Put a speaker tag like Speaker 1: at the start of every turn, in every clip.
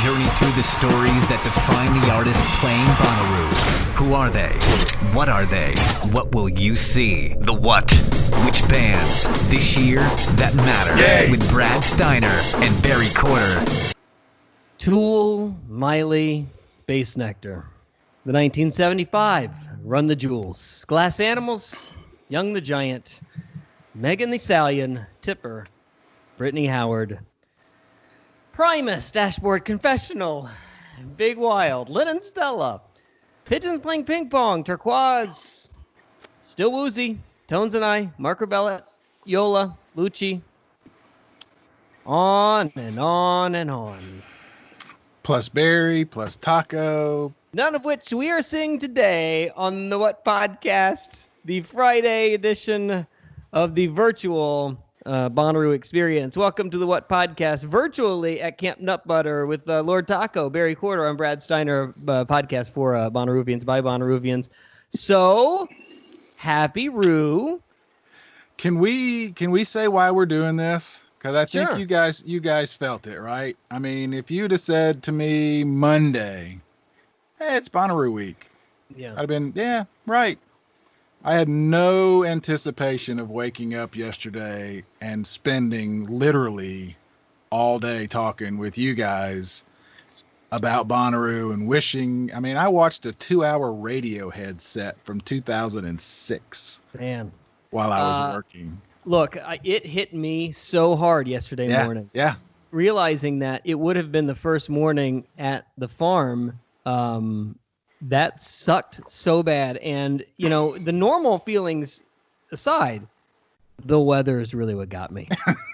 Speaker 1: journey through the stories that define the artists playing Bonnaroo. Who are they? What are they? What will you see? The what? Which bands? This year, that matter.
Speaker 2: Yay.
Speaker 1: With Brad Steiner and Barry Corder.
Speaker 3: Tool, Miley, Bass Nectar. The 1975, Run the Jewels. Glass Animals, Young the Giant, Megan Thee Stallion, Tipper, Brittany Howard, Primus, Dashboard Confessional, Big Wild, Lynn and Stella, Pigeons Playing Ping Pong, Turquoise, Still Woozy, Tones and I, Mark Rebellet, Yola, Lucci, on and on and on.
Speaker 2: Plus Barry, plus Taco.
Speaker 3: None of which we are seeing today on the What Podcast, the Friday edition of the virtual Bonnaroo experience. Welcome to the What Podcast, virtually at Camp Nutbutter with Lord Taco, Barry Corder. I'm Brad Steiner, podcast for Bonnaroovians by Bonnaroovians. So, happy Roo.
Speaker 2: Can we say why we're doing this? Because I think
Speaker 3: Sure.
Speaker 2: you guys felt it, right? I mean, if you'd have said to me Monday, hey, it's Bonnaroo week,
Speaker 3: Yeah.
Speaker 2: I'd have been, yeah, right. I had no anticipation of waking up yesterday and spending literally all day talking with you guys about Bonnaroo and wishing. I mean, I watched a 2-hour Radiohead set from 2006
Speaker 3: Man.
Speaker 2: while I was working.
Speaker 3: Look, it hit me so hard yesterday morning.
Speaker 2: Yeah.
Speaker 3: Realizing that it would have been the first morning at the farm, that sucked so bad. And, you know, the normal feelings aside, the weather is really what got me.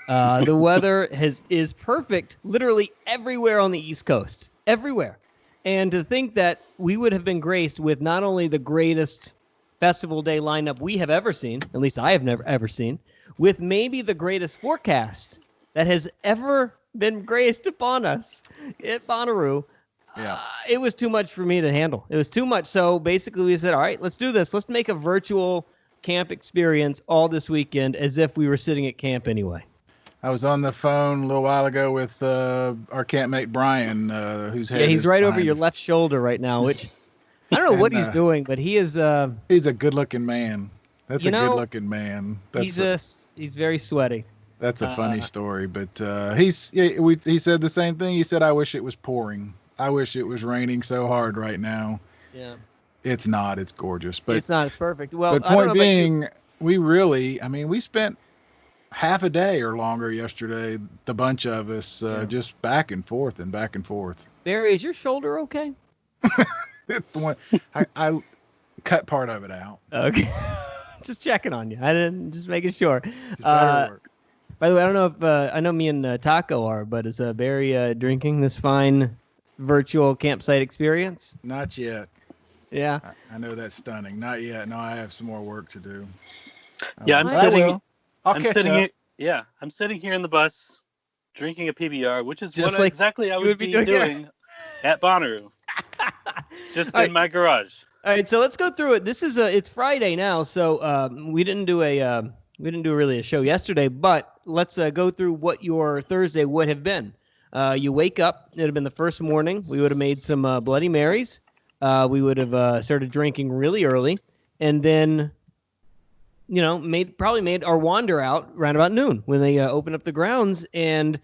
Speaker 3: The weather is perfect literally everywhere on the East Coast. Everywhere. And to think that we would have been graced with not only the greatest festival day lineup we have ever seen, at least I have never ever seen, with maybe the greatest forecast that has ever been graced upon us at Bonnaroo.
Speaker 2: Yeah.
Speaker 3: It was too much for me to handle. It was too much. So basically we said, all right, let's do this. Let's make a virtual camp experience all this weekend as if we were sitting at camp anyway.
Speaker 2: I was on the phone a little while ago with our campmate Brian, who's head.
Speaker 3: Yeah, he's right over
Speaker 2: behind
Speaker 3: your
Speaker 2: us.
Speaker 3: left shoulder right now, which I don't know what he's doing, but he is
Speaker 2: He's a good-looking man. That's
Speaker 3: You
Speaker 2: a
Speaker 3: know,
Speaker 2: good-looking man.
Speaker 3: he's very sweaty.
Speaker 2: That's a funny story, but he said the same thing. He said, "I wish it was pouring. I wish it was raining so hard right now."
Speaker 3: Yeah.
Speaker 2: It's not. It's gorgeous, but
Speaker 3: It's not as perfect. Well,
Speaker 2: but
Speaker 3: I don't know
Speaker 2: point
Speaker 3: about you.
Speaker 2: being, we spent half a day or longer yesterday. The bunch of us just back and forth and back and forth.
Speaker 3: Barry, is your shoulder okay?
Speaker 2: It's the one I cut part of it out.
Speaker 3: Okay. Just checking on you. I didn't just making sure.
Speaker 2: Just better work.
Speaker 3: By the way, I don't know if I know me and Taco are, but is Barry drinking this fine virtual campsite experience?
Speaker 2: Not yet.
Speaker 3: Yeah.
Speaker 2: I know that's stunning. Not yet. No, I have some more work to do.
Speaker 4: Yeah, I'm
Speaker 2: But I
Speaker 4: sitting.
Speaker 2: will. I'll
Speaker 4: I'm
Speaker 2: catch
Speaker 4: sitting
Speaker 2: up.
Speaker 4: here. Yeah, I'm sitting here in the bus, drinking a PBR, which is
Speaker 3: Just
Speaker 4: what
Speaker 3: like
Speaker 4: exactly I
Speaker 3: you
Speaker 4: would be doing at Bonnaroo, just
Speaker 3: All
Speaker 4: in
Speaker 3: right.
Speaker 4: my garage.
Speaker 3: All right, so let's go through it. This is it's Friday now, so we didn't do really a show yesterday, but let's go through what your Thursday would have been. You wake up, it would have been the first morning. We would have made some Bloody Marys. We would have started drinking really early, and then, you know, probably made our wander out around about noon when they opened up the grounds, and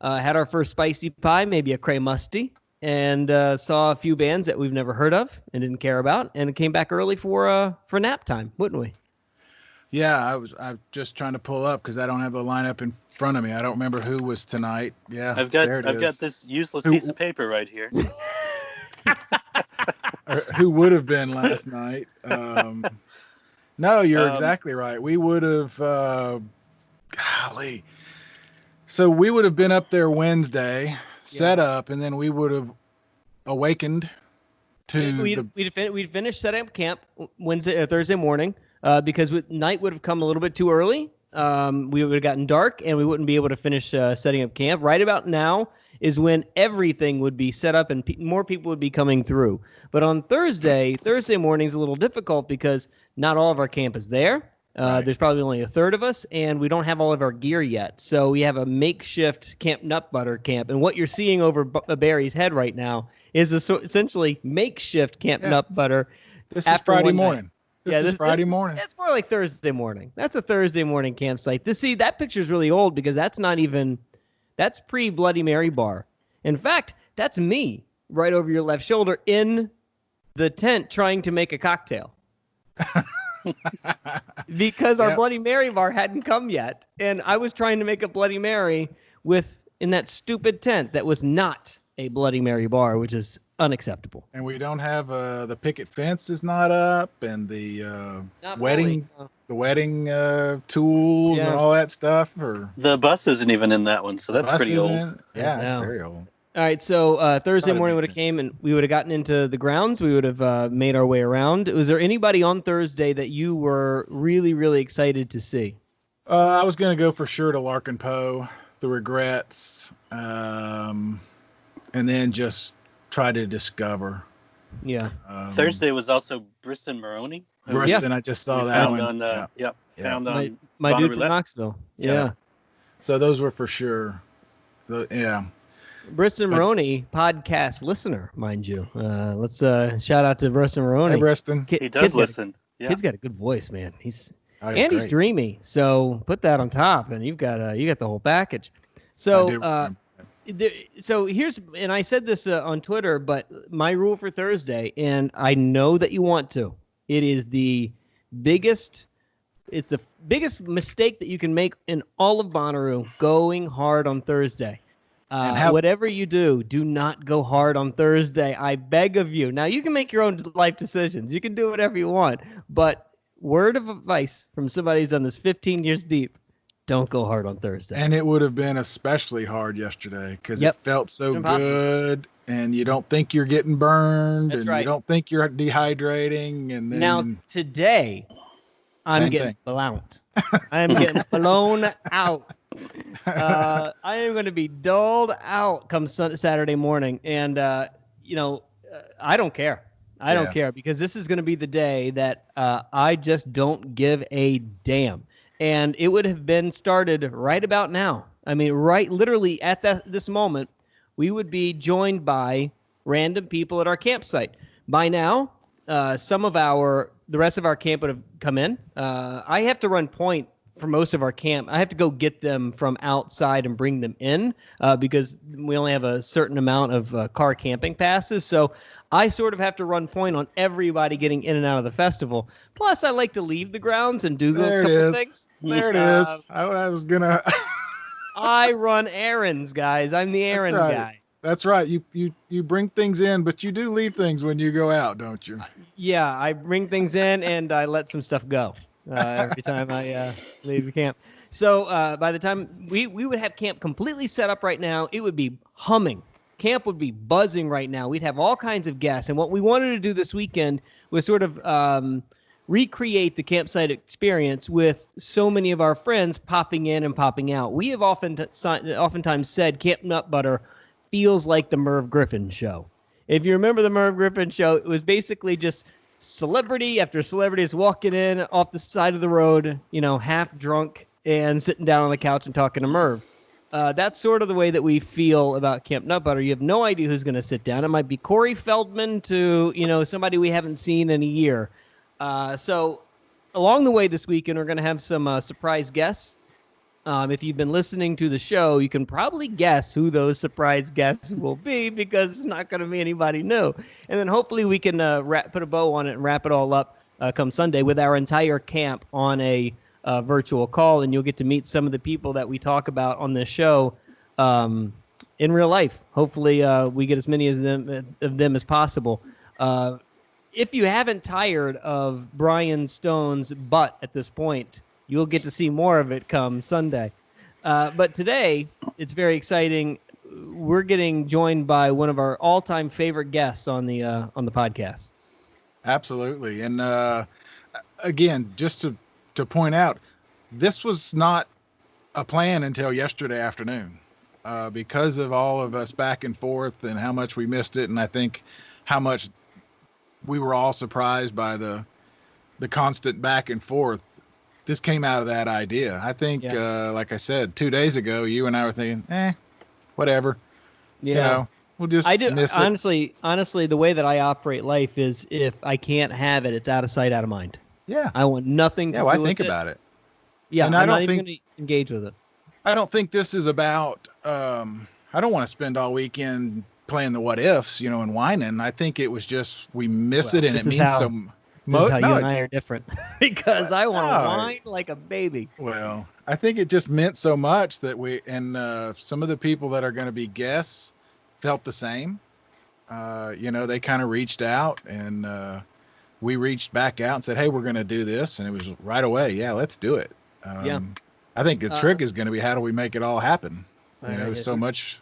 Speaker 3: had our first spicy pie, maybe a cray musty, and saw a few bands that we've never heard of and didn't care about, and came back early for nap time, wouldn't we?
Speaker 2: Yeah, I'm just trying to pull up because I don't have the lineup in front of me. I don't remember who was tonight. Yeah,
Speaker 4: I've
Speaker 2: there
Speaker 4: got
Speaker 2: it is.
Speaker 4: this useless
Speaker 2: Who-
Speaker 4: piece of paper right here.
Speaker 2: Or who would have been last night. No, you're exactly right. We would have, golly. So we would have been up there Wednesday, set up, and then we would have awakened to
Speaker 3: We'd finished setting up camp Wednesday or Thursday morning because night would have come a little bit too early. We would have gotten dark and we wouldn't be able to finish setting up camp. Right about now is when everything would be set up and more people would be coming through. But on Thursday morning is a little difficult because not all of our camp is there.
Speaker 2: Right.
Speaker 3: There's probably only a third of us, and we don't have all of our gear yet. So we have a makeshift Camp Nutbutter camp. And what you're seeing over Barry's head right now is essentially makeshift Camp
Speaker 2: Yeah.
Speaker 3: Nutbutter.
Speaker 2: This is
Speaker 3: after
Speaker 2: Friday
Speaker 3: one night.
Speaker 2: morning. This is Friday morning.
Speaker 3: It's more like Thursday morning. That's a Thursday morning campsite. That picture's really old because that's pre-Bloody Mary bar. In fact, that's me right over your left shoulder in the tent trying to make a cocktail. Because our Bloody Mary bar hadn't come yet. And I was trying to make a Bloody Mary in that stupid tent that was not a Bloody Mary bar, which is unacceptable.
Speaker 2: And we don't have the picket fence is not up, and the wedding tools and all that stuff. Or
Speaker 4: the bus isn't even in that one, so that's pretty old.
Speaker 2: Yeah, it's very old.
Speaker 3: All right, so Thursday morning would have came and we would have gotten into the grounds. We would have made our way around. Was there anybody on Thursday that you were really, really excited to see?
Speaker 2: I was going to go for sure to Larkin Poe, the Regrets, and then just try to discover.
Speaker 3: Yeah.
Speaker 4: Thursday was also Briston Maroney.
Speaker 2: Briston, I just saw that one.
Speaker 4: Found on
Speaker 3: my dude
Speaker 4: Bonnaroo
Speaker 3: from
Speaker 4: left.
Speaker 3: Knoxville. Yeah.
Speaker 2: So those were for sure.
Speaker 3: Briston Maroney, podcast listener, mind you. Let's shout out to Briston Maroney.
Speaker 2: Hey, Briston.
Speaker 4: He does listen.
Speaker 3: Kid's got a good voice, man. He's
Speaker 2: great.
Speaker 3: dreamy. So put that on top, and you got the whole package. So and I said this on Twitter, but my rule for Thursday, and I know that you want to. It is the biggest mistake that you can make in all of Bonnaroo, going hard on Thursday. Whatever you do not go hard on Thursday. I beg of you. Now, you can make your own life decisions. You can do whatever you want. But word of advice from somebody who's done this 15 years deep, don't go hard on Thursday.
Speaker 2: And it would have been especially hard yesterday because it felt so good, and you don't think you're getting burned, you don't think you're dehydrating. And then
Speaker 3: now, today, I'm getting blown. I am getting blown out. I am going to be dulled out come Saturday morning, and I don't care. I don't care because this is going to be the day that I just don't give a damn. And it would have been started right about now. I mean, literally at this moment, we would be joined by random people at our campsite. By now, the rest of our camp would have come in. I have to run point for most of our camp. I have to go get them from outside and bring them in because we only have a certain amount of car camping passes. So I sort of have to run point on everybody getting in and out of the festival. Plus, I like to leave the grounds and do a couple things.
Speaker 2: There it is. I was going to...
Speaker 3: I run errands, guys. I'm the errand guy.
Speaker 2: That's right. You bring things in, but you do leave things when you go out, don't you?
Speaker 3: Yeah, I bring things in and I let some stuff go every time I leave the camp. So by the time we would have camp completely set up right now, it would be humming. Camp would be buzzing right now. We'd have all kinds of guests. And what we wanted to do this weekend was sort of recreate the campsite experience with so many of our friends popping in and popping out. We have oftentimes said Camp Nutbutter feels like the Merv Griffin show. If you remember the Merv Griffin show, it was basically just celebrity after celebrity is walking in off the side of the road, half drunk and sitting down on the couch and talking to Merv. That's sort of the way that we feel about Camp Nutbutter. You have no idea who's going to sit down. It might be Corey Feldman to, somebody we haven't seen in a year. So along the way this weekend, we're going to have some surprise guests. If you've been listening to the show, you can probably guess who those surprise guests will be because it's not going to be anybody new. And then hopefully we can put a bow on it and wrap it all up come Sunday with our entire camp on a virtual call, and you'll get to meet some of the people that we talk about on this show in real life. Hopefully we get as many of them as possible. If you haven't tired of Brian Stone's butt at this point, you'll get to see more of it come Sunday. But today, it's very exciting. We're getting joined by one of our all-time favorite guests on the podcast.
Speaker 2: Absolutely. And again, just to point out, this was not a plan until yesterday afternoon because of all of us back and forth and how much we missed it. And I think how much we were all surprised by the constant back and forth. this came out of that idea. I think, like I said, 2 days ago, you and I were thinking, whatever.
Speaker 3: Yeah.
Speaker 2: You know, we'll just
Speaker 3: I do
Speaker 2: miss it.
Speaker 3: honestly, the way that I operate life is if I can't have it, it's out of sight, out of mind.
Speaker 2: Yeah.
Speaker 3: I want nothing to do
Speaker 2: I
Speaker 3: with
Speaker 2: think
Speaker 3: it.
Speaker 2: about it.
Speaker 3: Yeah,
Speaker 2: And
Speaker 3: I'm not even going to engage with it.
Speaker 2: I don't think this is about, I don't want to spend all weekend playing the what ifs, and whining. I think it was just, we miss it and it means some.
Speaker 3: This is how you and I are different because I want to whine like a baby.
Speaker 2: Well, I think it just meant so much that some of the people that are going to be guests felt the same. They kind of reached out and we reached back out and said, hey, we're going to do this. And it was right away. Yeah, let's do it. I think the trick is going to be, how do we make it all happen? There's so much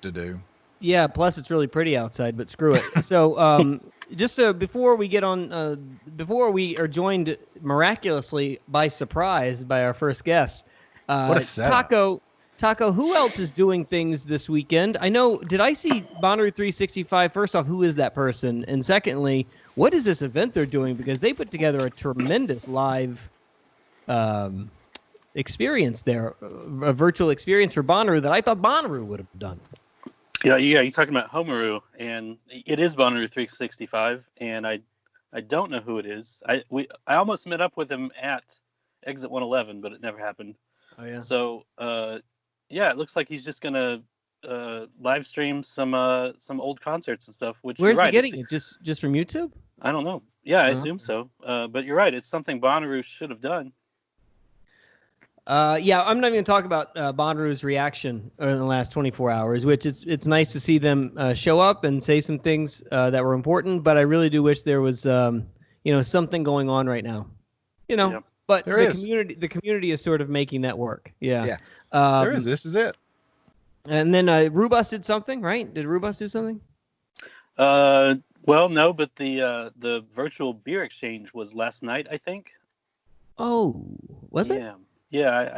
Speaker 2: to do.
Speaker 3: Yeah. Plus it's really pretty outside, but screw it. So, just before we get on, before we are joined miraculously by surprise by our first guest,
Speaker 2: what a setup.
Speaker 3: Taco, who else is doing things this weekend? I know, did I see Bonnaroo 365? First off, who is that person? And secondly, what is this event they're doing? Because they put together a tremendous live experience there, a virtual experience for Bonnaroo that I thought Bonnaroo would have done.
Speaker 4: Yeah, you're talking about Homeru, and it is Bonnaroo 365, and I don't know who it is. I almost met up with him at Exit 111, but it never happened.
Speaker 3: Oh yeah.
Speaker 4: So it looks like he's just gonna live stream some old concerts and stuff. Which
Speaker 3: where's he getting it? Just from YouTube?
Speaker 4: I don't know. Yeah, I assume so. But you're right. It's something Bonnaroo should have done.
Speaker 3: I'm not even going to talk about Bonnaroo's reaction in the last 24 hours, which it's nice to see them show up and say some things that were important, but I really do wish there was something going on right now. But the community is sort of making that work. Yeah.
Speaker 2: There is. This is it.
Speaker 3: And then Rubus did something, right? Did Rubus do something?
Speaker 4: Well, no, but the virtual beer exchange was last night, I think.
Speaker 3: Oh, was it?
Speaker 4: Yeah,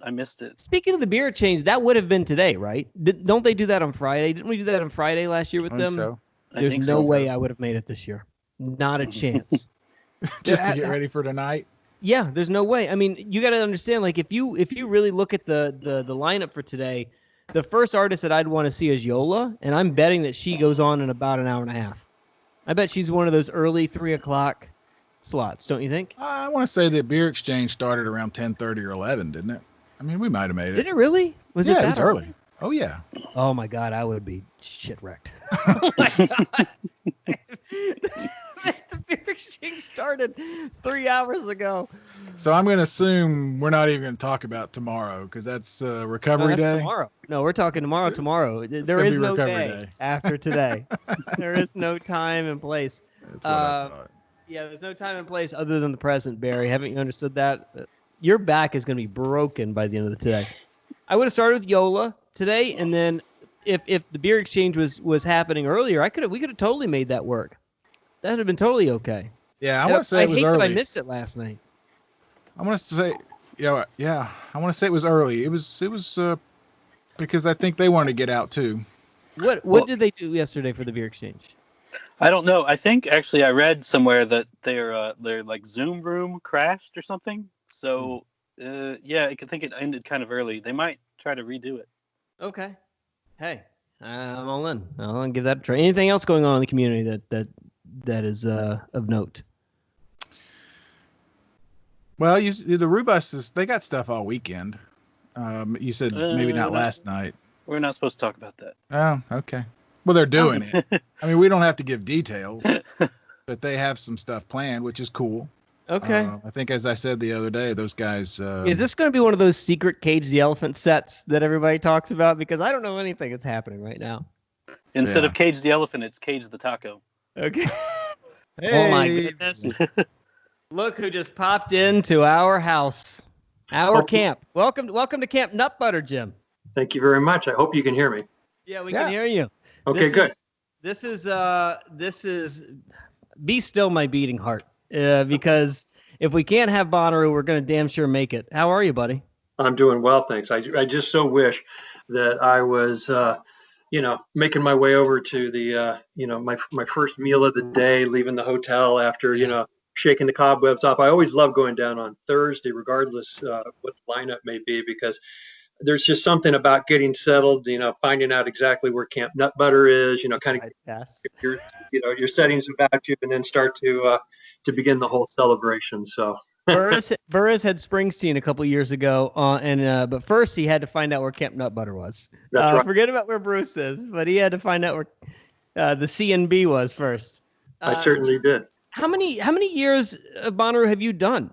Speaker 4: I missed it.
Speaker 3: Speaking of the beer exchange, that would have been today, right? Don't they do that on Friday? Didn't we do that on Friday last year with them?
Speaker 2: So.
Speaker 3: There's no way I would have made it this year. Not a chance.
Speaker 2: Just to get ready for tonight?
Speaker 3: Yeah, there's no way. I mean, you got to understand, like, if you really look at the lineup for today, the first artist that I'd want to see is Yola, and I'm betting that she goes on in about an hour and a half. I bet she's one of those early 3 o'clock slots, don't you think?
Speaker 2: I want to say the beer exchange started around 10:30 or 11, didn't it? I mean, we might have made it.
Speaker 3: Did it really? Was it that
Speaker 2: it was early. Oh, yeah.
Speaker 3: Oh, my God, I would be shit wrecked. Oh, my God. The beer exchange started 3 hours ago.
Speaker 2: So I'm going to assume we're not even going to talk about tomorrow because that's recovery day.
Speaker 3: Tomorrow. No, we're talking tomorrow. There is no day after today. There is no time and place.
Speaker 2: That's what I thought.
Speaker 3: Yeah, there's no time and place other than the present, Barry. Haven't you understood that? Your back is going to be broken by the end of the today. I would have started with Yola today, and then if the beer exchange was happening earlier, we could have totally made that work. That would have been totally okay.
Speaker 2: Yeah, I want to say it was early.
Speaker 3: I hate that I missed it last night.
Speaker 2: I want to say, I want to say it was early. It was because I think they wanted to get out too.
Speaker 3: What did they do yesterday for the beer exchange?
Speaker 4: I don't know. I think actually I read somewhere that their like Zoom room crashed or something. So I think it ended kind of early. They might try to redo it.
Speaker 3: Okay. Hey, I'm all in. I'll give that a try. Anything else going on in the community that is of note?
Speaker 2: Well, the Rubuses, they got stuff all weekend. You said maybe not last night.
Speaker 4: We're not supposed to talk about that.
Speaker 2: Oh, okay. Well, they're doing it. I mean, we don't have to give details, but they have some stuff planned, which is cool.
Speaker 3: Okay.
Speaker 2: I think, as I said the other day, those guys...
Speaker 3: is this going to be one of those secret Cage the Elephant sets that everybody talks about? Because I don't know anything that's happening right now.
Speaker 4: Instead of Cage the Elephant, it's Cage the Taco.
Speaker 3: Okay.
Speaker 2: Hey.
Speaker 3: Oh, my goodness. Look who just popped into our house, our camp. Welcome to Camp Nutbutter, Jim.
Speaker 5: Thank you very much. I hope you can hear me.
Speaker 3: Yeah, we can hear you.
Speaker 5: Okay, good.
Speaker 3: This is be still my beating heart, because if we can't have Bonnaroo, we're going to damn sure make it. How are you, buddy?
Speaker 5: I'm doing well, thanks. I just so wish that I was, making my way over to the, my first meal of the day, leaving the hotel after, shaking the cobwebs off. I always love going down on Thursday, regardless what the lineup may be, because there's just something about getting settled, finding out exactly where Camp Nutbutter is, kind of
Speaker 3: Yes.
Speaker 5: your settings about you, and then start to begin the whole celebration. So
Speaker 3: Burruss had Springsteen a couple years ago, but first he had to find out where Camp Nutbutter was.
Speaker 5: That's right.
Speaker 3: Forget about where Bruce is, but he had to find out where the C&B was first.
Speaker 5: I certainly did.
Speaker 3: How many years of Bonnaroo have you done?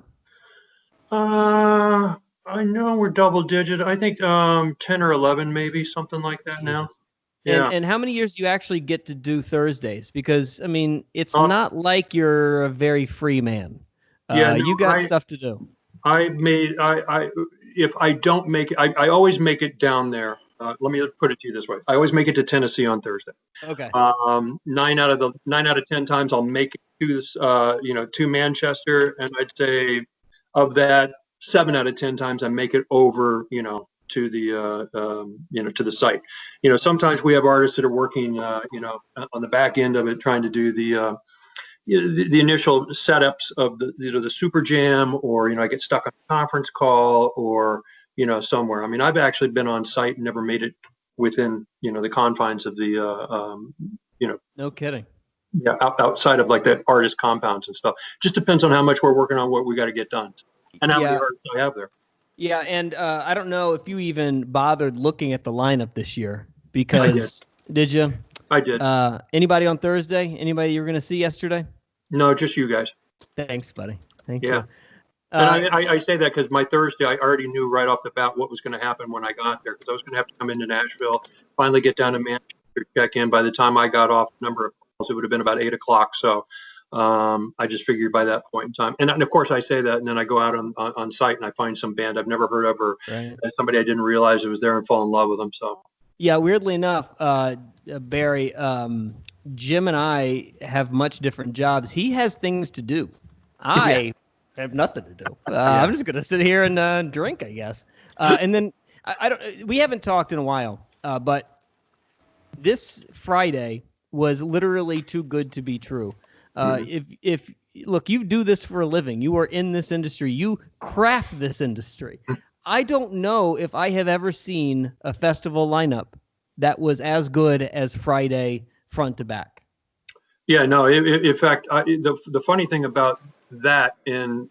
Speaker 5: I know we're double digit. I think 10 or 11, maybe something like that now.
Speaker 3: Jesus.
Speaker 5: Yeah.
Speaker 3: And how many years do you actually get to do Thursdays? Because I mean, it's not like you're a very free man. You got stuff to do.
Speaker 5: If I don't make it, I always make it down there. Let me put it to you this way: I always make it to Tennessee on Thursday.
Speaker 3: Okay.
Speaker 5: 9 out of 10 times I'll make it to this, to Manchester, and I'd say of that, 7 out of 10 times I make it over, to the to the site. Sometimes we have artists that are working, on the back end of it, trying to do the initial setups of the super jam, or I get stuck on a conference call, or somewhere. I mean, I've actually been on site and never made it within the confines of the
Speaker 3: No kidding.
Speaker 5: Yeah, outside of like the artist compounds and stuff. Just depends on how much we're working on what we got to get done, and how many artists I have there.
Speaker 3: Yeah, and I don't know if you even bothered looking at the lineup this year, because did you?
Speaker 5: I did.
Speaker 3: Anybody on Thursday? Anybody you were going to see yesterday?
Speaker 5: No, just you guys.
Speaker 3: Thanks, buddy. Thank
Speaker 5: Yeah.
Speaker 3: you.
Speaker 5: And I say that because my Thursday, I already knew right off the bat what was going to happen when I got there, because I was going to have to come into Nashville, finally get down to Manchester, check in. By the time I got off, the number of calls, it would have been about 8 o'clock. So I just figured by that point in time. And of course, I say that, and then I go out on site and I find some band I've never heard of, or somebody I didn't realize it was there, and fall in love with them. So
Speaker 3: yeah, weirdly enough, Barry, Jim and I have much different jobs. He has things to do. I have nothing to do. I'm just gonna sit here and drink, I guess. And then I don't. We haven't talked in a while, but this Friday was literally too good to be true. If look, you do this for a living. You are in this industry. You craft this industry. I don't know if I have ever seen a festival lineup that was as good as Friday front to back.
Speaker 5: Yeah, no. In fact, the funny thing about that, and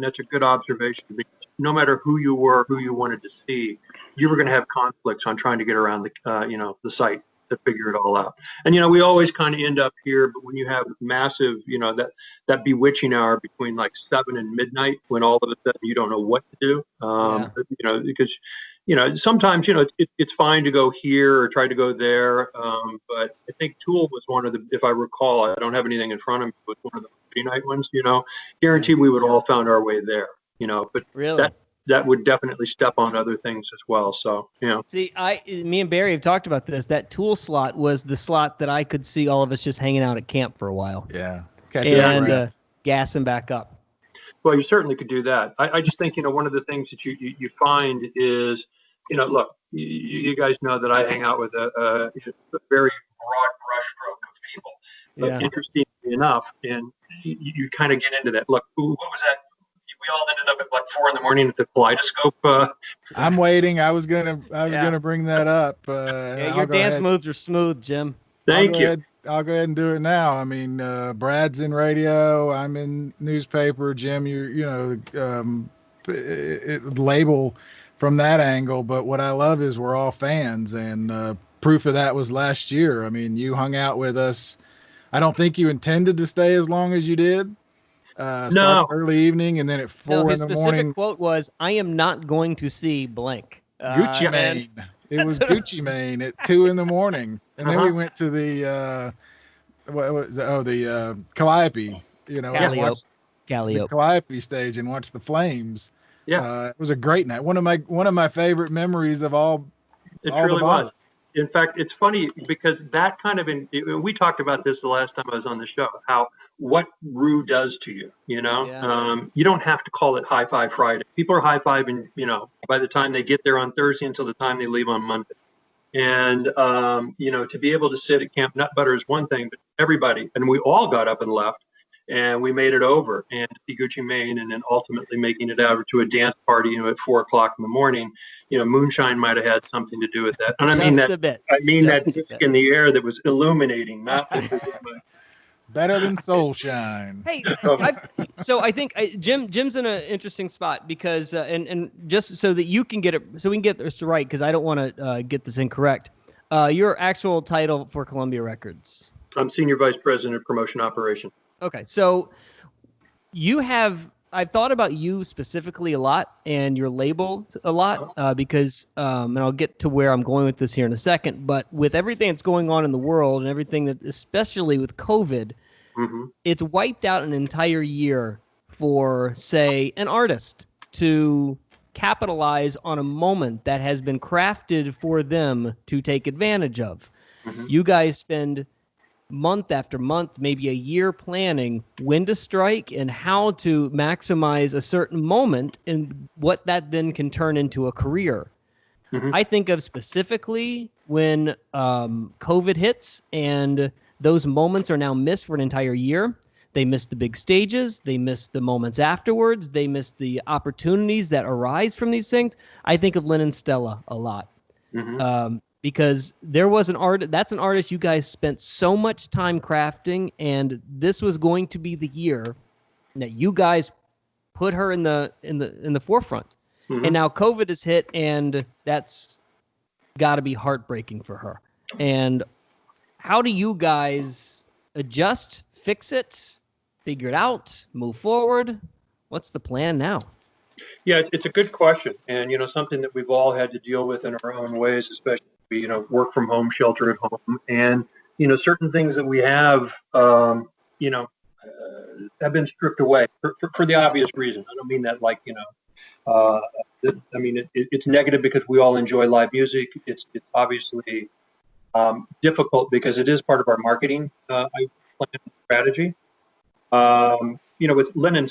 Speaker 5: that's a good observation, because no matter who you were, who you wanted to see, you were going to have conflicts on trying to get around the site to figure it all out. And we always kind of end up here, but when you have massive, that bewitching hour between like 7 and midnight, when all of a sudden you don't know what to do, because sometimes it's fine to go here or try to go there, but I think Tool was one of the, if I recall, I don't have anything in front of me, but one of the Friday night ones. Guaranteed we would all found our way there. But
Speaker 3: really,
Speaker 5: that would definitely step on other things as well. So,
Speaker 3: See, me and Barry have talked about this. That Tool slot was the slot that I could see all of us just hanging out at camp for a while.
Speaker 2: Yeah.
Speaker 3: And gassing back up.
Speaker 5: Well, you certainly could do that. I just think, one of the things that you find is, look, you guys know that I hang out with a very broad brushstroke of people. But interestingly enough, and you kind of get into that. Look, what was that? We all ended up at like 4 a.m. at the Kaleidoscope.
Speaker 2: I'm waiting. I was gonna bring that up.
Speaker 3: Your dance moves are smooth, Jim.
Speaker 5: Thank you.
Speaker 2: I'll go ahead and do it now. I mean, Brad's in radio. I'm in newspaper. Jim, label from that angle. But what I love is we're all fans, and proof of that was last year. I mean, you hung out with us. I don't think you intended to stay as long as you did.
Speaker 5: No.
Speaker 2: Early evening, and then at 4 in the morning.
Speaker 3: His specific quote was, "I am not going to see blank."
Speaker 2: Gucci Mane. It was Gucci Mane at 2 in the morning, and then we went to the what was it? The Calliope.
Speaker 3: Calliope.
Speaker 2: The Calliope stage and watched the Flames.
Speaker 5: Yeah,
Speaker 2: it was a great night. One of my favorite memories of all.
Speaker 5: It really was. In fact, it's funny because that kind of we talked about this the last time I was on the show, what Rue does to you, you don't have to call it High Five Friday. People are high-fiving, by the time they get there on Thursday until the time they leave on Monday. And, to be able to sit at Camp Nutbutter is one thing, but everybody, and we all got up and left. and we made it over and to Gucci Mane, and then ultimately making it over to a dance party, at 4:00 in the morning. Moonshine might have had something to do with that. And
Speaker 3: Just a bit.
Speaker 5: I mean
Speaker 3: Just
Speaker 5: that
Speaker 3: a
Speaker 5: disc
Speaker 3: bit.
Speaker 5: in the air that was illuminating, not
Speaker 2: Better than Soul Shine.
Speaker 3: Hey, so I think Jim's in an interesting spot because and just so that you can get it, so we can get this right, because I don't want to get this incorrect. Your actual title for Columbia Records.
Speaker 5: I'm Senior Vice President of Promotion Operation.
Speaker 3: Okay, so I've thought about you specifically a lot and your label a lot because, and I'll get to where I'm going with this here in a second, but with everything that's going on in the world and everything that, especially with COVID, it's wiped out an entire year for, say, an artist to capitalize on a moment that has been crafted for them to take advantage of. You guys spend month after month, maybe a year planning when to strike and how to maximize a certain moment and what that then can turn into a career. I think of specifically when COVID hits and those moments are now missed for an entire year. They miss the big stages. They miss the moments afterwards. They miss the opportunities that arise from these things. I think of Lynn and Stella a lot. Because there was that's an artist you guys spent so much time crafting, and this was going to be the year that you guys put her in the forefront. And now COVID has hit, and that's got to be heartbreaking for her. And how do you guys adjust, fix it, figure it out, move forward? What's the plan now?
Speaker 5: Yeah, it's a good question, and something that we've all had to deal with in our own ways, especially work from home, shelter at home, and certain things that we have have been stripped away for the obvious reason. I don't mean that like it's negative because we all enjoy live music. It's obviously difficult because it is part of our marketing strategy. With Lennon,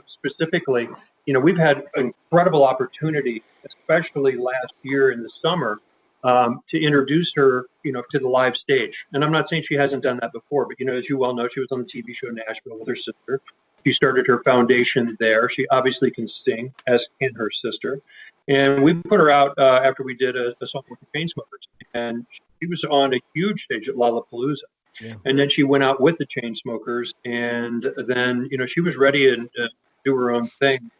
Speaker 5: specifically, we've had incredible opportunity, especially last year in the summer, to introduce her, to the live stage. And I'm not saying she hasn't done that before, but as you well know, she was on the TV show Nashville with her sister. She started her foundation there. She obviously can sing, as can her sister. And we put her out after we did a song with the Chainsmokers, and she was on a huge stage at Lollapalooza. Yeah. And then she went out with the Chainsmokers, and then she was ready to do her own thing,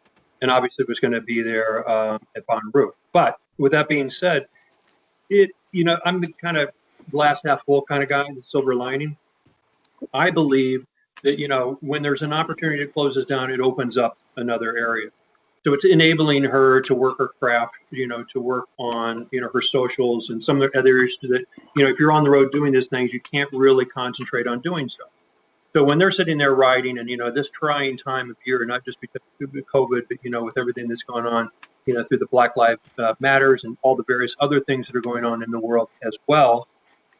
Speaker 5: and obviously was going to be there at Bonnaroo. But with that being said, I'm the kind of glass half full kind of guy, the silver lining. I believe that when there's an opportunity to close this down, it opens up another area. So it's enabling her to work her craft, to work on, her socials and some of the other areas that, if you're on the road doing these things, you can't really concentrate on doing so. So when they're sitting there writing and, this trying time of year, not just because of COVID, but, with everything that's gone on, through the Black Lives Matters and all the various other things that are going on in the world as well,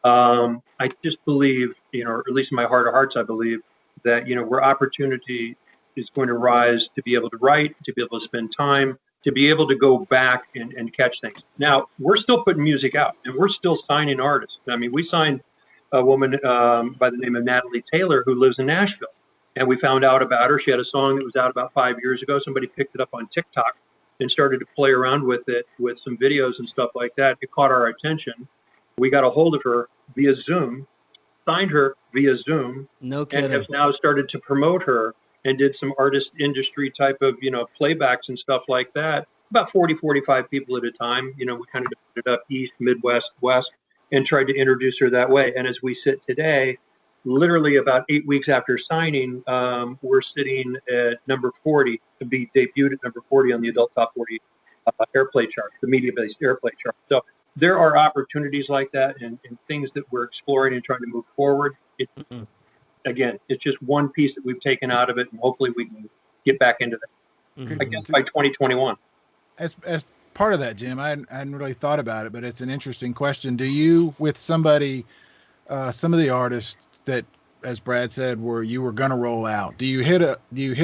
Speaker 5: I just believe, or at least in my heart of hearts, I believe that, where opportunity is going to rise to be able to write, to be able to spend time, to be able to go back and catch things. Now, we're still putting music out, and we're still signing artists. I mean, we signed a woman by the name of Natalie Taylor who lives in Nashville, and we found out about her. She had a song that was out about 5 years ago. Somebody picked it up on TikTok and started to play around with it with some videos and stuff like that. It caught our attention. We got a hold of her via Zoom, signed her via Zoom,
Speaker 3: no kidding,
Speaker 5: and have now started to promote her and did some artist industry type of, playbacks and stuff like that. About 40, 45 people at a time. We kind of divided it up East, Midwest, West, and tried to introduce her that way. And as we sit today, literally about 8 weeks after signing, we're sitting at number 40 to be debuted at number 40 on the Adult Top 40 airplay chart, the media-based airplay chart. So there are opportunities like that and things that we're exploring and trying to move forward. Again, it's just one piece that we've taken out of it, and hopefully we can get back into that, I guess, by 2021.
Speaker 2: As part of that, Jim, I hadn't really thought about it, but it's an interesting question. Do you, with somebody, some of the artists that, as Brad said, you were going to roll out, do you hit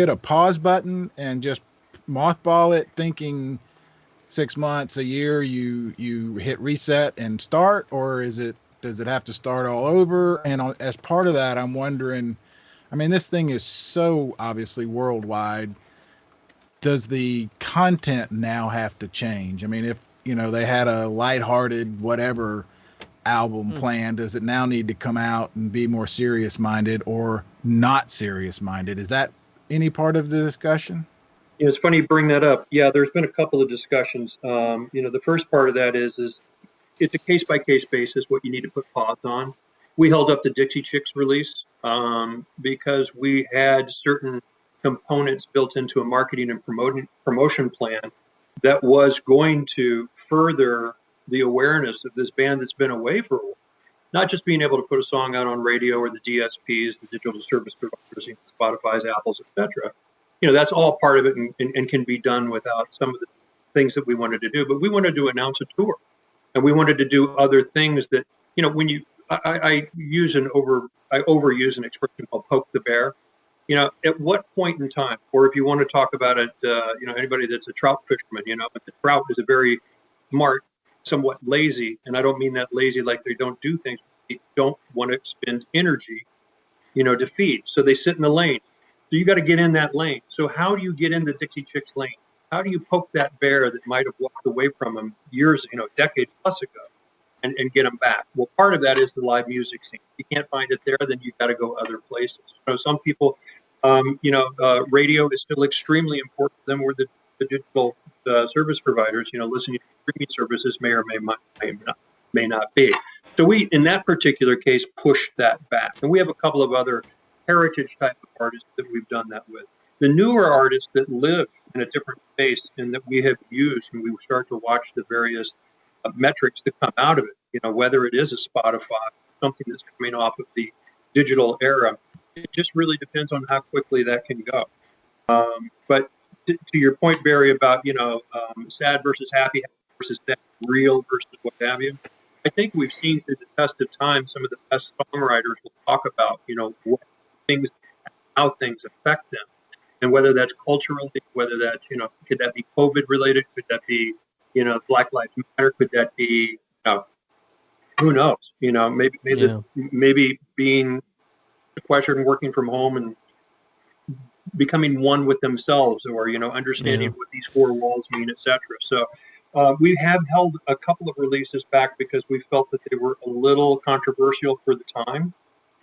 Speaker 2: a pause button and just mothball it, thinking 6 months, a year, you hit reset and start, or does it have to start all over? And as part of that, I'm wondering, I mean, this thing is so obviously worldwide. Does the content now have to change? I mean, if, they had a lighthearted whatever album planned, does it now need to come out and be more serious minded or not serious minded? Is that any part of the discussion?
Speaker 5: It's funny you bring that up. Yeah, there's been a couple of discussions. The first part of that is it's a case by case basis what you need to put pause on. We held up the Dixie Chicks release because we had certain components built into a marketing and promotion plan that was going to further the awareness of this band that's been away for a while. Not just being able to put a song out on radio or the DSPs, the digital service providers, Spotify's, Apple's, etc. That's all part of it and can be done without some of the things that we wanted to do. But we wanted to announce a tour, and we wanted to do other things that, when I overuse an expression called poke the bear. At what point in time, or if you want to talk about it, anybody that's a trout fisherman, but the trout is a very smart, somewhat lazy, and I don't mean that lazy like they don't do things. They don't want to expend energy, to feed. So they sit in the lane. So you got to get in that lane. So how do you get in the Dixie Chicks lane? How do you poke that bear that might have walked away from them years, decade plus ago, and get them back? Well, part of that is the live music scene. If you can't find it there, then you got to go other places. Some people, radio is still extremely important to them. We're the digital service providers, listening to streaming services may or may not be. So we, in that particular case, pushed that back. And we have a couple of other heritage type of artists that we've done that with. The newer artists that live in a different space and that we have used, and we start to watch the various metrics that come out of it, whether it is a Spotify, something that's coming off of the digital era, it just really depends on how quickly that can go. But to your point, Barry, about, sad versus happy versus sad, real versus what have you, I think we've seen through the test of time, some of the best songwriters will talk about, what things, how things affect them. And whether that's culturally, whether that's, could that be COVID related? Could that be, Black Lives Matter? Could that be, who knows? Maybe being sequestered and working from home and becoming one with themselves, or understanding what these four walls mean, etc. So we have held a couple of releases back because we felt that they were a little controversial for the time,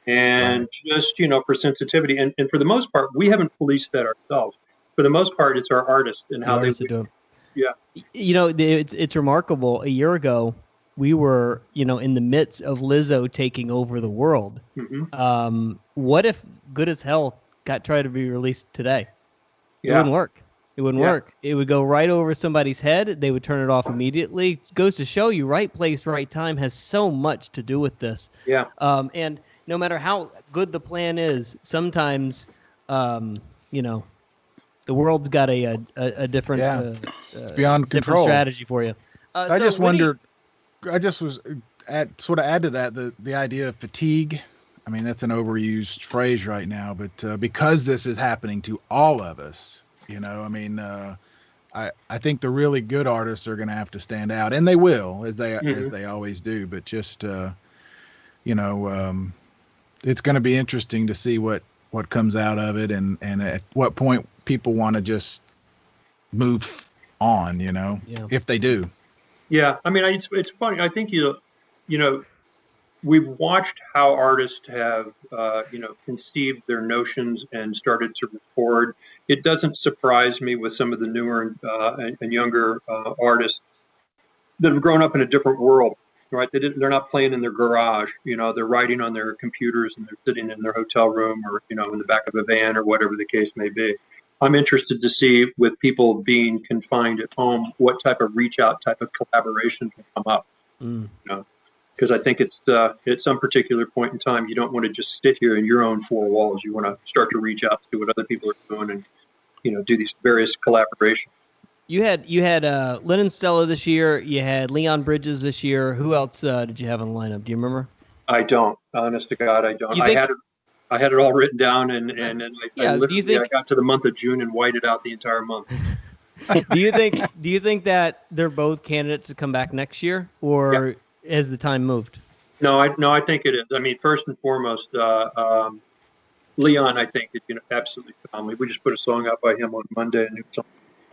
Speaker 5: and just for sensitivity. And for the most part, we haven't policed that ourselves. For the most part, it's our artists and how they do. Yeah.
Speaker 3: It's remarkable. A year ago, we were, in the midst of Lizzo taking over the world. Mm-hmm. What if Good as Hell tried to be released today? It wouldn't work. It wouldn't work. It would go right over somebody's head. They would turn it off immediately. It goes to show you, right place, right time has so much to do with this.
Speaker 5: Yeah.
Speaker 3: And no matter how good the plan is, sometimes, the world's got a different,
Speaker 2: it's beyond
Speaker 3: different
Speaker 2: control
Speaker 3: strategy for you.
Speaker 2: I just wondered. I just was add to that the idea of fatigue. I mean, that's an overused phrase right now, but because this is happening to all of us, I think the really good artists are going to have to stand out, and they will, as they always do. But just it's going to be interesting to see what comes out of it, and at what point people want to just move on. If they do.
Speaker 5: Yeah, I mean, it's funny. I think we've watched how artists have conceived their notions and started to record. It doesn't surprise me with some of the newer and younger artists that have grown up in a different world, right? They're not playing in their garage. They're writing on their computers and they're sitting in their hotel room or in the back of a van or whatever the case may be. I'm interested to see, with people being confined at home, what type of reach out, type of collaboration can come up. Because I think it's at some particular point in time, you don't want to just sit here in your own four walls. You want to start to reach out to what other people are doing and do these various collaborations.
Speaker 3: You had Lennon Stella this year. You had Leon Bridges this year. Who else did you have on the lineup? Do you remember?
Speaker 5: I don't. Honest to God, I don't. I had it all written down, and I got to the month of June and whited out the entire month.
Speaker 3: Do you think that they're both candidates to come back next year, or has the time moved?
Speaker 5: No, I think it is. I mean, first and foremost, Leon, I think, is absolutely phenomenal. We just put a song out by him on Monday, a new song.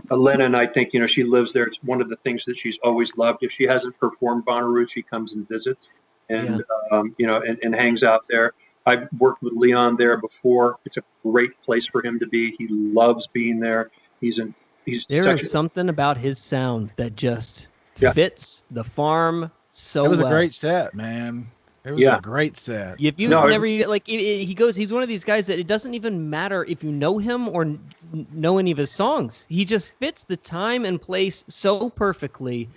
Speaker 5: Lennon, I think, she lives there. It's one of the things that she's always loved. If she hasn't performed Bonnaroo, she comes and visits, and and hangs out there. I've worked with Leon there before. It's a great place for him to be. He loves being there.
Speaker 3: There is something about his sound that just fits the farm so well.
Speaker 2: It was a great set, man. It was a great set.
Speaker 3: If you he's one of these guys that it doesn't even matter if you know him or know any of his songs. He just fits the time and place so perfectly.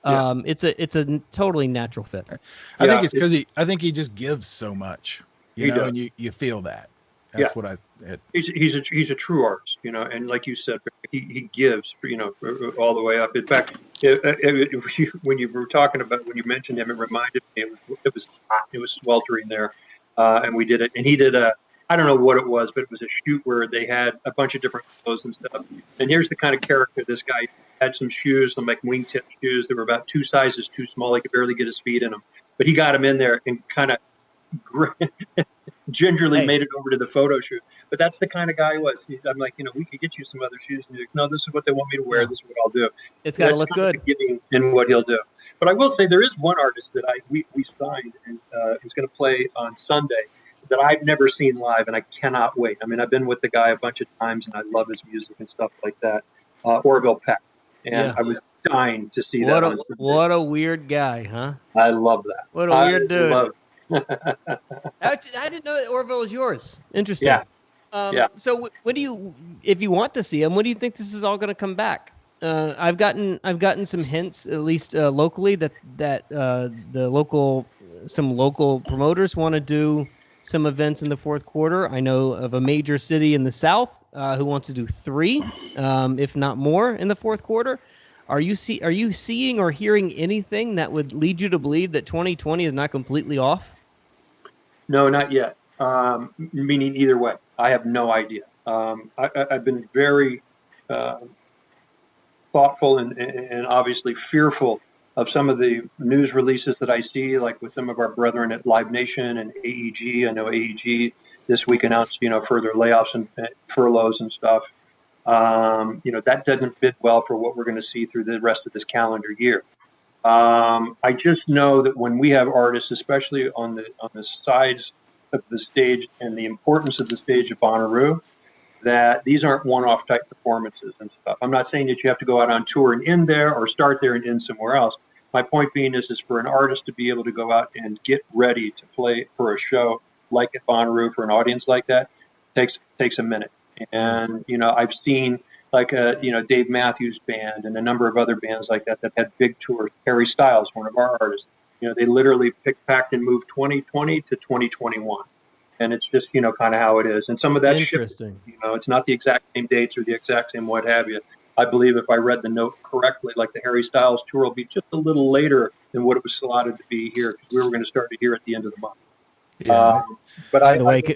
Speaker 3: It's a totally natural fit.
Speaker 2: I think it's because he just gives so much, and you feel that. That's what
Speaker 5: he's a true artist, and like you said, he gives, all the way up. In fact, when you were talking about, when you mentioned him, it reminded me it was hot, it was sweltering there, and we did it, and he did I don't know what it was, but it was a shoot where they had a bunch of different clothes and stuff. And here's the kind of character this guy had: some shoes, some like wingtip shoes. They were about 2 sizes too small. He could barely get his feet in them, but he got him in there and kind of gingerly made it over to the photo shoot. But that's the kind of guy he was. I'm like, we could get you some other shoes. And he's like, no, this is what they want me to wear. This is what I'll do.
Speaker 3: It's got to look good.
Speaker 5: In what he'll do. But I will say there is one artist that we signed, and he's going to play on Sunday, that I've never seen live, and I cannot wait. I mean, I've been with the guy a bunch of times, and I love his music and stuff like that. Orville Peck. And I was dying to see that on Sunday.
Speaker 3: What a weird guy, huh?
Speaker 5: I love that.
Speaker 3: What a weird dude. I didn't know that Orville was yours. Interesting. So what do you, if you want to see him, what do you think this is all going to come back? I've gotten some hints, at least locally, that some local promoters want to do some events in the fourth quarter. I know of a major city in the South who wants to do 3, if not more, in the fourth quarter. Are you seeing or hearing anything that would lead you to believe that 2020 is not completely off?
Speaker 5: No, not yet. Meaning either way, I have no idea. I've been very thoughtful and obviously fearful of some of the news releases that I see, like with some of our brethren at Live Nation and AEG. I know AEG this week announced, further layoffs and furloughs and stuff. That doesn't fit well for what we're going to see through the rest of this calendar year. I just know that when we have artists, especially on the sides of the stage and the importance of the stage of Bonnaroo, that these aren't one-off type performances and stuff. I'm not saying that you have to go out on tour and end there or start there and end somewhere else. My point being is for an artist to be able to go out and get ready to play for a show like at Bonnaroo for an audience like that takes a minute. And, I've seen like, Dave Matthews Band and a number of other bands like that had big tours. Harry Styles, one of our artists, they literally picked, packed, and moved 2020 to 2021. And it's just, kind of how it is. And some of that
Speaker 3: interesting.
Speaker 5: It's not the exact same dates or the exact same what have you. I believe if I read the note correctly, like the Harry Styles tour will be just a little later than what it was slotted to be here, because we were going to start it here at the end of the month.
Speaker 2: Yeah.
Speaker 5: But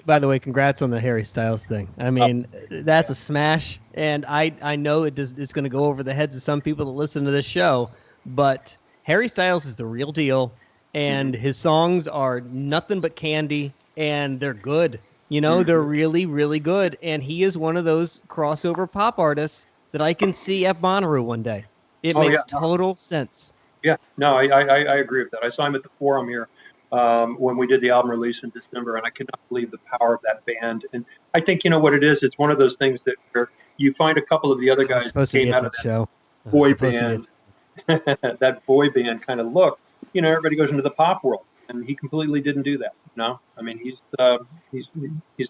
Speaker 3: by the way, congrats on the Harry Styles thing. I mean, that's a smash, and I know it's going to go over the heads of some people that listen to this show, but Harry Styles is the real deal, and his songs are nothing but candy, and they're good. They're really, really good, and he is one of those crossover pop artists that I can see at Bonnaroo one day. It makes total sense.
Speaker 5: Yeah, no, I agree with that. I saw him at the Forum here when we did the album release in December, and I could not believe the power of that band. And I think what it is. It's one of those things that where you find a couple of the other guys who came out of that
Speaker 3: show.
Speaker 5: Boy band, that boy band kind of look. Everybody goes into the pop world, and he completely didn't do that. No, I mean he's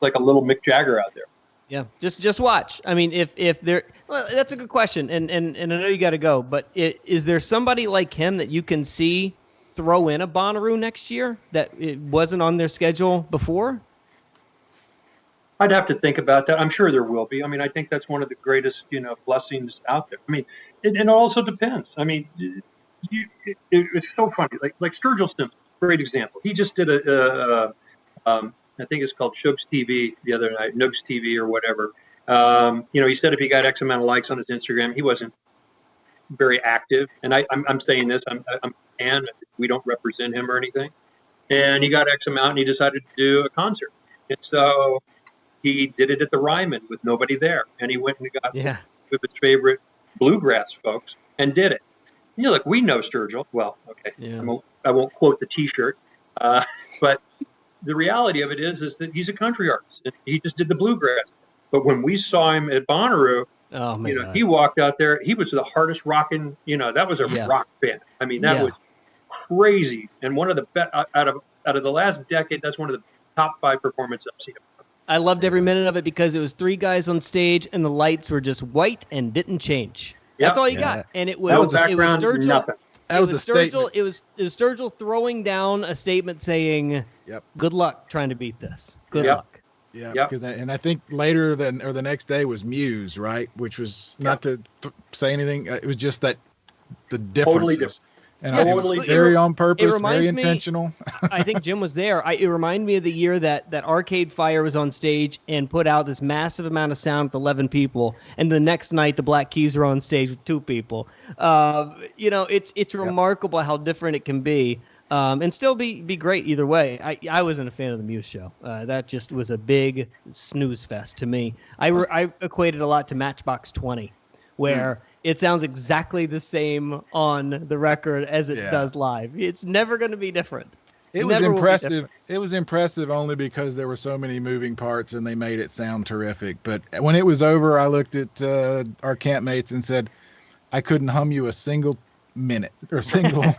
Speaker 5: like a little Mick Jagger out there.
Speaker 3: Yeah, just watch. I mean, if there, well, that's a good question, and I know you got to go, but is there somebody like him that you can see throw in a Bonnaroo next year that it wasn't on their schedule before?
Speaker 5: I'd have to think about that. I'm sure there will be. I mean, I think that's one of the greatest, blessings out there. I mean, it also depends. I mean, it's so funny. Like Sturgill Simpson, great example. He just did I think it's called Shug's TV the other night, Noogs TV or whatever. He said if he got X amount of likes on his Instagram, he wasn't very active. And I'm saying this, I'm a fan. We don't represent him or anything. And he got X amount, and he decided to do a concert. And so he did it at the Ryman with nobody there, and he went and got
Speaker 3: Yeah.
Speaker 5: with his favorite bluegrass folks and did it. And you're like, we know Sturgill. Well, okay,
Speaker 3: Yeah.
Speaker 5: I won't quote the T-shirt, but the reality of it is that he's a country artist. He just did the bluegrass. But when we saw him at Bonnaroo,
Speaker 3: Oh my God.
Speaker 5: he walked out there. He was the hardest rocking. That was a rock band. I mean, that was crazy. And one of the best out of the last decade. That's one of the top 5 performances I've seen.
Speaker 3: I loved every minute of it because it was 3 guys on stage and the lights were just white and didn't change. That's all you got. And it was Sturgill.
Speaker 5: Nothing.
Speaker 2: That was a
Speaker 3: Sturgill.
Speaker 2: statement.
Speaker 3: It was Sturgill throwing down a statement saying, "Good luck trying to beat this. Good luck."
Speaker 2: Yeah, because and I think later the next day was Muse, right? Which was not to say anything. It was just that the differences.
Speaker 5: Totally different.
Speaker 2: And it was very on purpose, very intentional.
Speaker 3: I think Jim was there. It reminded me of the year that Arcade Fire was on stage and put out this massive amount of sound with 11 people, and the next night the Black Keys were on stage with 2 people. It's remarkable how different it can be, and still be great either way. I wasn't a fan of the Muse show. That just was a big snooze fest to me. I equated a lot to Matchbox 20, where it sounds exactly the same on the record as it does live. It's never going to be different.
Speaker 2: It was impressive. It was impressive only because there were so many moving parts and they made it sound terrific. But when it was over, I looked at our campmates and said, I couldn't hum you a single minute or single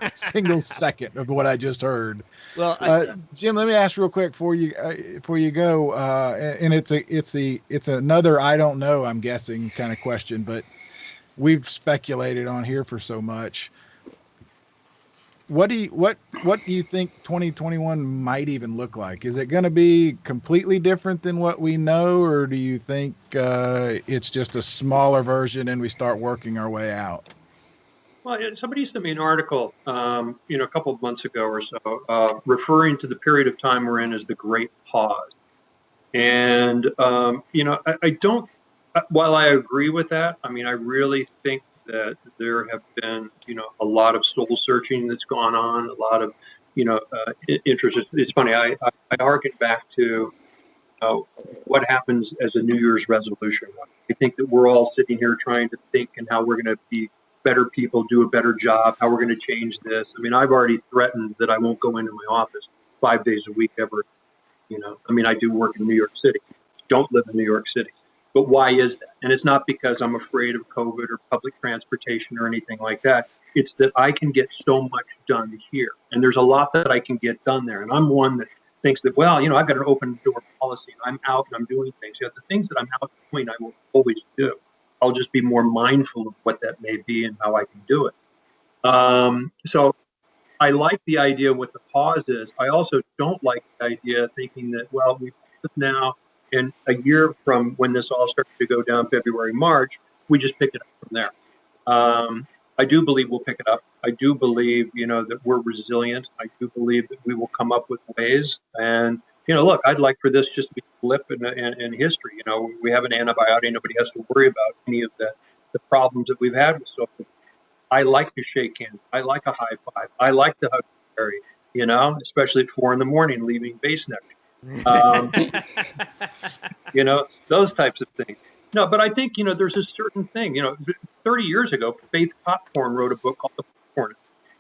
Speaker 2: second of what I just heard.
Speaker 3: Well,
Speaker 2: Jim, let me ask real quick before you go, and it's another I don't know, I'm guessing kind of question, but we've speculated on here for so much. What do you think 2021 might even look like? Is it going to be completely different than what we know, or do you think it's just a smaller version and we start working our way out?
Speaker 5: Well, somebody sent me an article, a couple of months ago or so, referring to the period of time we're in as the Great Pause. And I don't. While I agree with that, I mean, I really think that there have been, a lot of soul searching that's gone on, a lot of, interest. It's funny. I harken back to what happens as a New Year's resolution. I think that we're all sitting here trying to think and how we're going to be better people, do a better job, how we're going to change this. I mean, I've already threatened that I won't go into my office 5 days a week ever. I do work in New York City. Don't live in New York City. But why is that? And it's not because I'm afraid of COVID or public transportation or anything like that. It's that I can get so much done here. And there's a lot that I can get done there. And I'm one that thinks that, I've got an open door policy. I'm out and I'm doing things. The things that I'm out doing, I will always do. I'll just be more mindful of what that may be and how I can do it. So I like the idea of what the pause is. I also don't like the idea of thinking that, we've now, and a year from when this all started to go down, February, March, we just pick it up from there. I do believe we'll pick it up. I do believe, that we're resilient. I do believe that we will come up with ways. And, look, I'd like for this just to be a blip in history. We have an antibiotic. Nobody has to worry about any of the problems that we've had with social. I like to shake hands. I like a high five. I like to hug Barry, especially at 4 a.m, leaving base neck. Those types of things. No, but I think, there's a certain thing, 30 years ago, Faith Popcorn wrote a book called The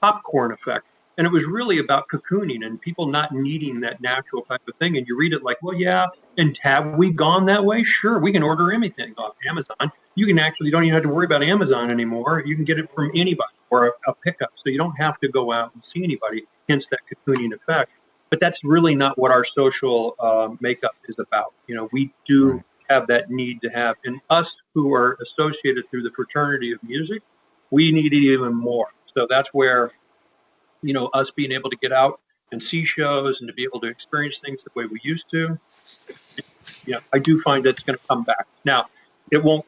Speaker 5: Popcorn Effect. And it was really about cocooning and people not needing that natural type of thing. And you read it like, and have we gone that way? Sure, we can order anything off Amazon. You can you don't even have to worry about Amazon anymore. You can get it from anybody or a pickup. So you don't have to go out and see anybody, hence that cocooning effect. But that's really not what our social makeup is about. We do have that need to have, and us who are associated through the fraternity of music, we need it even more. So that's where, us being able to get out and see shows and to be able to experience things the way we used to, I do find that's going to come back. Now, it won't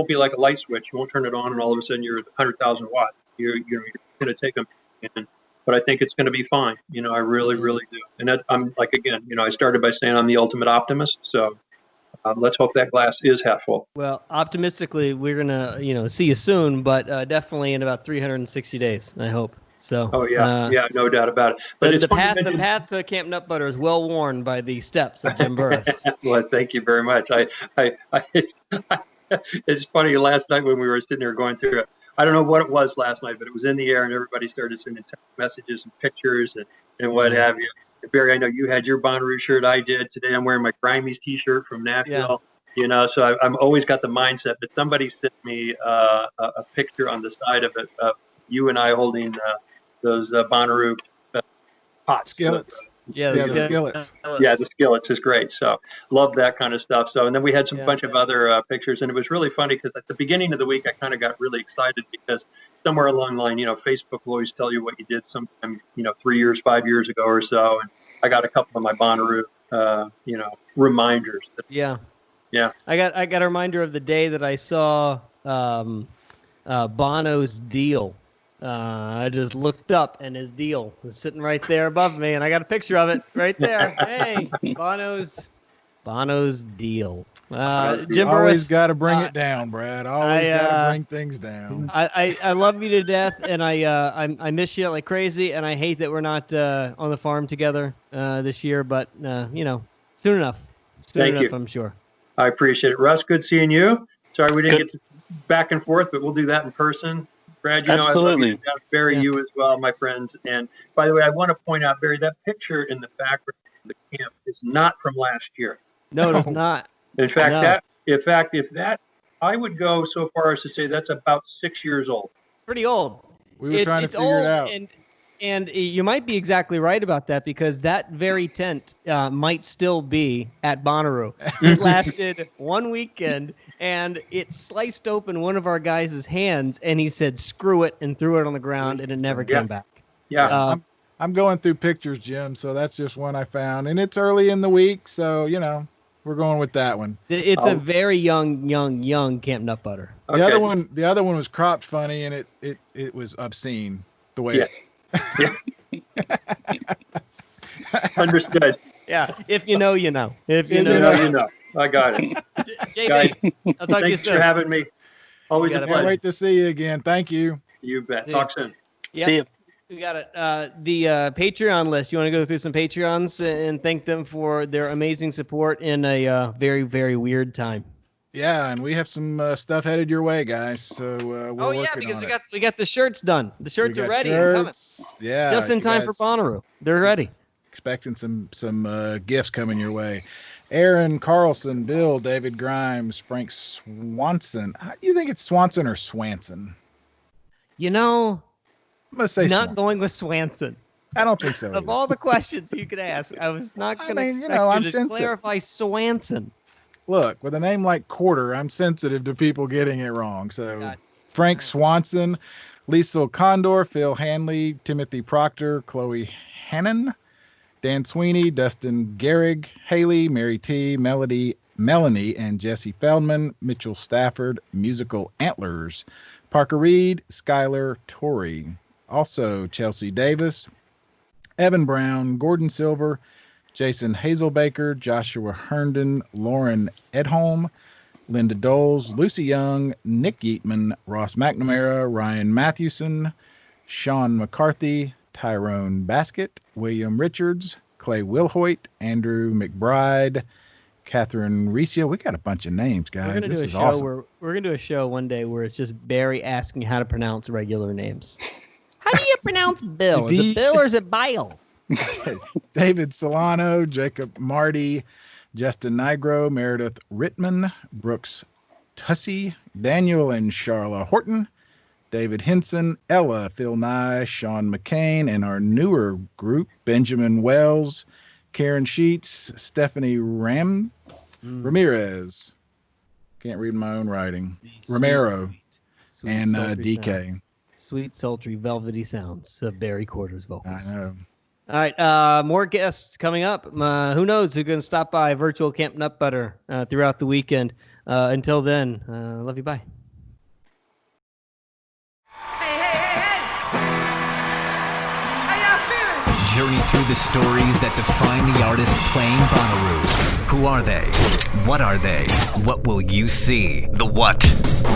Speaker 5: be like a light switch. You won't turn it on and all of a sudden you're at 100,000 watts. You're going to take them in. But I think it's going to be fine. I really, really do. And I'm like, again, I started by saying I'm the ultimate optimist. So let's hope that glass is half full.
Speaker 3: Well, optimistically, we're going to, see you soon, but definitely in about 360 days, I hope. So.
Speaker 5: Oh yeah, no doubt about it. But
Speaker 3: The path to Camp Nutbutter is well worn by the steps of Jim Burruss.
Speaker 5: Well, thank you very much. It's funny. Last night when we were sitting there going through it, I don't know what it was last night, but it was in the air, and everybody started sending text messages and pictures and what have you. And Barry, I know you had your Bonnaroo shirt. I did. Today I'm wearing my Grimies T-shirt from Nashville. So I'm always got the mindset. But somebody sent me a picture on the side of it of you and I holding those Bonnaroo pots.
Speaker 2: Skillets. The skillets.
Speaker 5: Yeah, the skillets is great. So love that kind of stuff. So, and then we had some bunch of other pictures, and it was really funny because at the beginning of the week, I kind of got really excited because somewhere along the line, Facebook will always tell you what you did sometime, 3 years, 5 years ago or so. And I got a couple of my Bonnaroo, reminders.
Speaker 3: Yeah. I got a reminder of the day that I saw Bono's deal. I just looked up and his deal was sitting right there above me, and I got a picture of it right there. Hey, Bono's deal. Jim
Speaker 2: always
Speaker 3: Burruss,
Speaker 2: got to bring it down, Brad. Always got to bring things down.
Speaker 3: I love you to death, and I miss you like crazy, and I hate that we're not on the farm together this year, but soon enough.
Speaker 5: Thank you.
Speaker 3: I'm sure.
Speaker 5: I appreciate it, Russ. Good seeing you. Sorry we didn't get to back and forth, but we'll do that in person. Brad,
Speaker 4: absolutely.
Speaker 5: I love you. Barry, you as well, my friends. And by the way, I want to point out, Barry, that picture in the background of the camp is not from last year.
Speaker 3: No, it is not.
Speaker 5: In fact, I would go so far as to say that's about 6 years old.
Speaker 3: Pretty old.
Speaker 2: We were trying to figure it out.
Speaker 3: And you might be exactly right about that because that very tent might still be at Bonnaroo. It lasted one weekend, and it sliced open one of our guys' hands, and he said, "Screw it," and threw it on the ground, and it never came back.
Speaker 5: Yeah.
Speaker 2: I'm going through pictures, Jim, so that's just one I found. And it's early in the week, so, we're going with that one.
Speaker 3: It's a very young Camp Nutbutter.
Speaker 2: Okay. The other one was cropped funny, and it was obscene the way
Speaker 5: Yeah. Understood.
Speaker 3: Yeah, if you know, you know. If you
Speaker 5: You
Speaker 3: know,
Speaker 5: know, you know. I got it.
Speaker 3: JB,
Speaker 5: Guys,
Speaker 3: I'll talk to you
Speaker 5: Thanks
Speaker 3: soon.
Speaker 5: for having me. Always a
Speaker 3: You got it,
Speaker 2: Can't
Speaker 5: pleasure.
Speaker 2: wait to see you again. Thank you.
Speaker 5: You bet.
Speaker 3: See
Speaker 5: Talk soon.
Speaker 3: Yep.
Speaker 4: See you.
Speaker 3: We got it. The Patreon list. You want to go through some Patreons and thank them for their amazing support in a very, very weird time.
Speaker 2: Yeah, and we have some stuff headed your way, guys. So we're working
Speaker 3: because
Speaker 2: on
Speaker 3: we got the shirts done. The shirts
Speaker 2: We
Speaker 3: are
Speaker 2: got
Speaker 3: ready. and coming.
Speaker 2: shirts. Yeah,
Speaker 3: Just in
Speaker 2: you
Speaker 3: time for
Speaker 2: guys
Speaker 3: Bonnaroo. They're ready.
Speaker 2: expecting some gifts coming your way. Aaron Carlson, Bill, David Grimes, Frank Swanson. How do you think it's Swanson or Swanson?
Speaker 3: I'm
Speaker 2: I'm gonna say
Speaker 3: not
Speaker 2: Swanson.
Speaker 3: going with Swanson.
Speaker 2: I don't think so.
Speaker 3: Of
Speaker 2: either.
Speaker 3: all the questions you could ask, I was not
Speaker 2: I
Speaker 3: going to
Speaker 2: mean,
Speaker 3: expect
Speaker 2: I'm
Speaker 3: you to
Speaker 2: sensitive.
Speaker 3: clarify Swanson.
Speaker 2: Look, with a name like Quarter, I'm sensitive to people getting it wrong. So
Speaker 3: Gotcha.
Speaker 2: Frank Swanson, Liesl Condor, Phil Hanley, Timothy Proctor, Chloe Hannon, Dan Sweeney, Dustin Gehrig, Haley, Mary T, Melanie, and Jesse Feldman, Mitchell Stafford, Musical Antlers, Parker Reed, Skylar Torrey. Also Chelsea Davis, Evan Brown, Gordon Silver, Jason Hazelbaker, Joshua Herndon, Lauren Edholm, Linda Doles, Lucy Young, Nick Yeatman, Ross McNamara, Ryan Mathewson, Sean McCarthy, Tyrone Baskett, William Richards, Clay Wilhoit, Andrew McBride, Catherine Recia. We got a bunch of names, guys.
Speaker 3: We're gonna
Speaker 2: This
Speaker 3: do a
Speaker 2: is
Speaker 3: show
Speaker 2: awesome.
Speaker 3: where we're gonna do a show one day where it's just Barry asking how to pronounce regular names. How do you pronounce Bill? Is it Bill or is it Bile?
Speaker 2: David Solano, Jacob Marty, Justin Nigro, Meredith Rittman, Brooks Tussey, Daniel and Charla Horton, David Henson, Ella, Phil Nye, Sean McCain, and our newer group, Benjamin Wells, Karen Sheets, Stephanie Ramirez. Can't read my own writing. Romero,
Speaker 3: Sweet,
Speaker 2: and
Speaker 3: sultry
Speaker 2: DK.
Speaker 3: sound. Sweet, sultry, velvety sounds of Barry Quarter's vocals.
Speaker 2: I know.
Speaker 3: All right, more guests coming up. Who knows who's going to stop by virtual Camp Nutbutter throughout the weekend. Until then, love you. Bye.
Speaker 1: Journey through the stories that define the artist playing Bonnaroo. Who are they? What are they? What will you see? The what?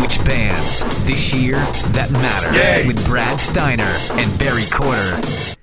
Speaker 1: Which bands this year that matter? With Brad Steiner and Barry Corder.